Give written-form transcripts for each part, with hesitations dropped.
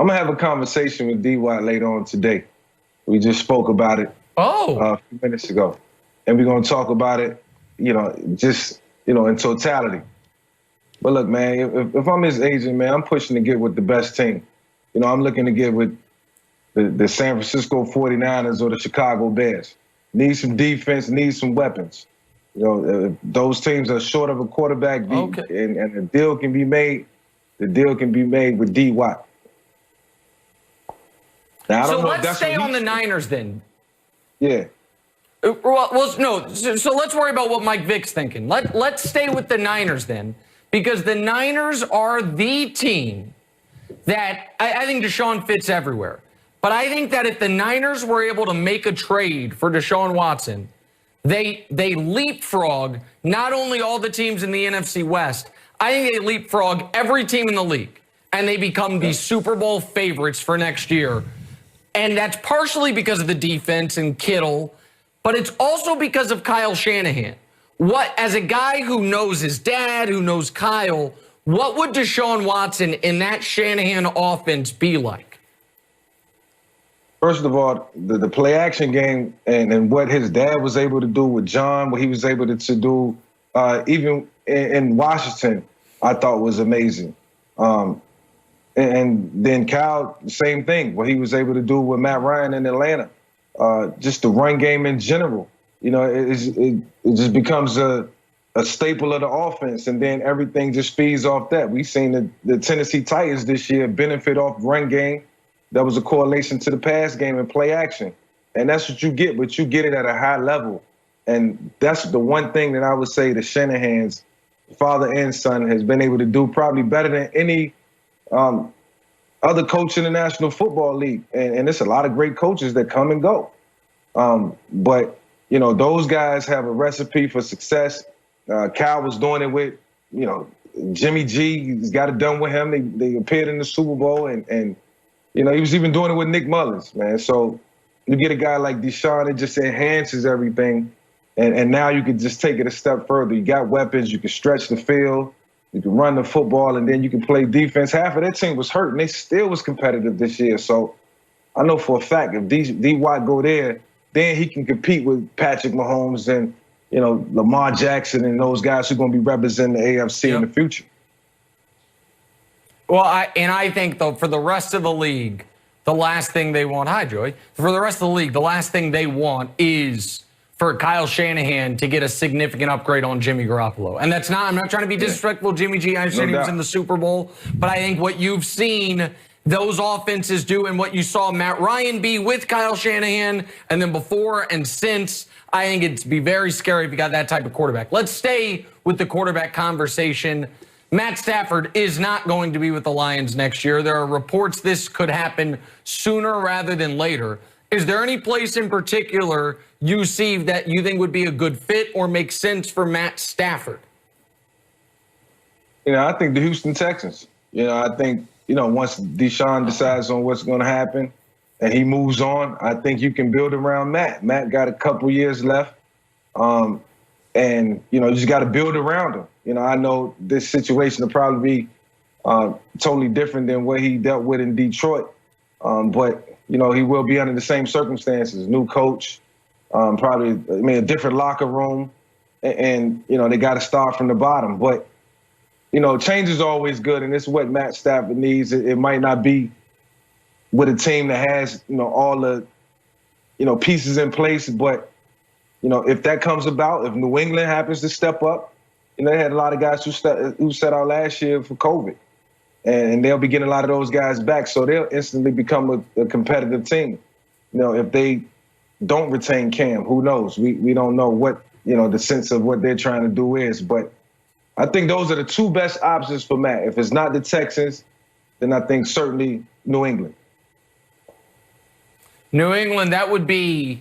I'm going to have a conversation with D-Watt later on today. We just spoke about it a few minutes ago. And we're going to talk about it, just, in totality. But look, man, if I'm his agent, man, I'm pushing to get with the best team. I'm looking to get with the San Francisco 49ers or the Chicago Bears. Need some defense, need some weapons. If those teams are short of a quarterback and the deal can be made, with D-Watt. Now, so let's stay on the Niners then. Yeah. Well, no. So let's worry about what Mike Vick's thinking. Let's stay with the Niners then, because the Niners are the team that I think Deshaun fits everywhere. But I think that if the Niners were able to make a trade for Deshaun Watson, they leapfrog not only all the teams in the NFC West, I think they leapfrog every team in the league, and they become the Super Bowl favorites for next year. And that's partially because of the defense and Kittle, but it's also because of Kyle Shanahan. As a guy who knows his dad, who knows Kyle, what would Deshaun Watson in that Shanahan offense be like? First of all, the play action game and what his dad was able to do with John, what he was able to do even in Washington, I thought was amazing. And then Kyle, same thing, what he was able to do with Matt Ryan in Atlanta. Just the run game in general, it just becomes a staple of the offense, and then everything just feeds off that. We've seen the Tennessee Titans this year benefit off run game. That was a correlation to the pass game and play action. And that's what you get, but you get it at a high level. And that's the one thing that I would say the Shanahan's father and son has been able to do probably better than any other coach in the National Football League. And it's a lot of great coaches that come and go. But, those guys have a recipe for success. Kyle was doing it with, Jimmy G. He's got it done with him. They appeared in the Super Bowl, and he was even doing it with Nick Mullins, man. So you get a guy like Deshaun, it just enhances everything. And now you can just take it a step further. You got weapons. You can stretch the field. You can run the football, and then you can play defense. Half of their team was hurt, and they still was competitive this year. So I know for a fact if D-Watt go there, then he can compete with Patrick Mahomes and, Lamar Jackson and those guys who are going to be representing the AFC in the future. Well, I think, though, for the rest of the league, the last thing they want, hi, Joy. For the rest of the league, the last thing they want is for Kyle Shanahan to get a significant upgrade on Jimmy Garoppolo. And I'm not trying to be disrespectful. Jimmy G, I understand he was in the Super Bowl, but I think what you've seen those offenses do and what you saw Matt Ryan be with Kyle Shanahan and then before and since, I think it'd be very scary if you got that type of quarterback. Let's stay with the quarterback conversation. Matt Stafford is not going to be with the Lions next year. There are reports this could happen sooner rather than later. Is there any place in particular you see that you think would be a good fit or make sense for Matt Stafford? I think the Houston Texans. I think, once Deshaun decides on what's going to happen and he moves on, I think you can build around Matt. Matt got a couple years left. And, you just got to build around him. I know this situation will probably be totally different than what he dealt with in Detroit. But, he will be under the same circumstances. New coach, probably, a different locker room. And they got to start from the bottom. But, change is always good, and it's what Matt Stafford needs. It might not be with a team that has, all the, pieces in place, but if that comes about, if New England happens to step up, they had a lot of guys who set out last year for COVID, and they'll be getting a lot of those guys back, so they'll instantly become a competitive team. If they don't retain Cam, who knows? We don't know what, the sense of what they're trying to do is, but I think those are the two best options for Matt. If it's not the Texans, then I think certainly New England. New England, that would be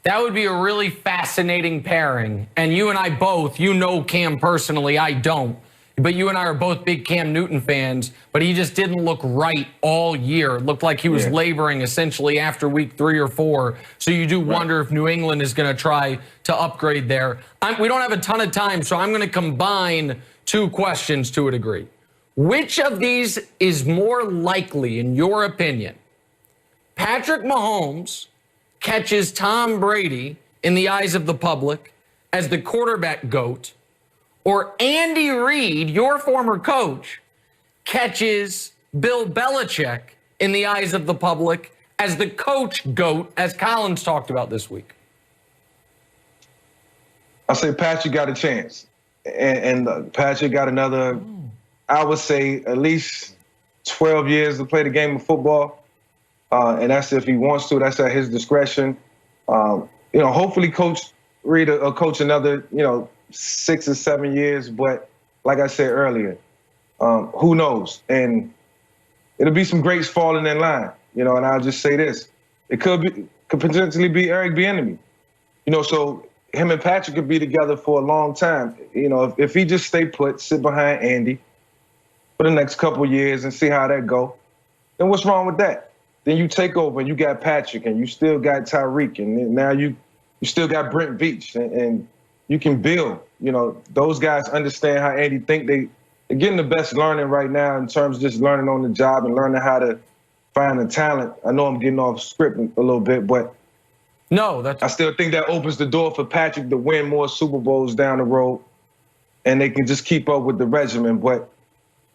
a really fascinating pairing. And you and I both, Cam personally, I don't. But you and I are both big Cam Newton fans, but he just didn't look right all year. It looked like he was laboring essentially after week 3 or 4. So you do wonder if New England is going to try to upgrade there. We don't have a ton of time, so I'm going to combine two questions to a degree. Which of these is more likely, in your opinion? Patrick Mahomes catches Tom Brady in the eyes of the public as the quarterback GOAT, or Andy Reid, your former coach, catches Bill Belichick in the eyes of the public as the coach GOAT, as Collins talked about this week? I say Patrick got a chance. And Patrick got another, I would say, at least 12 years to play the game of football. And that's if he wants to. That's at his discretion. Hopefully Coach Reid will coach another, 6 or 7 years. But like I said earlier, who knows? And it'll be some greats falling in line, and I'll just say this. It could potentially be Eric Bieniemy. So him and Patrick could be together for a long time. If he just stay put, sit behind Andy for the next couple of years and see how that go, then what's wrong with that? Then you take over and you got Patrick and you still got Tyreek and now you still got Brent Veach and you can build. Those guys understand how Andy think. They're getting the best learning right now in terms of just learning on the job and learning how to find the talent. I know I'm getting off script a little bit, but I still think that opens the door for Patrick to win more Super Bowls down the road, and they can just keep up with the regimen. But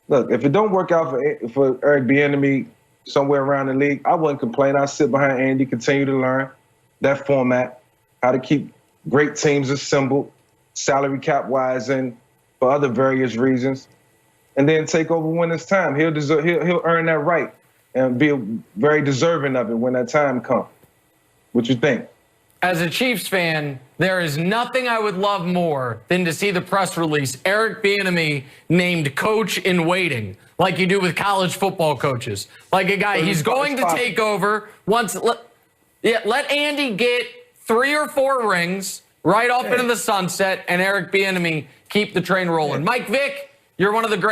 look, if it don't work out for Eric Bieniemy somewhere around the league, I wouldn't complain. I'd sit behind Andy, continue to learn that format, how to keep great teams assembled, salary cap wise, and for other various reasons, and then take over when it's time. He'll earn that right and be very deserving of it when that time comes. What you think? As a Chiefs fan, there is nothing I would love more than to see the press release Eric Bieniemy named coach in waiting, like you do with college football coaches. Like a guy, he's going to take over once. Let Andy get 3 or 4 rings right off into the sunset, and Eric Bieniemy keep the train rolling. Mike Vick, you're one of the great.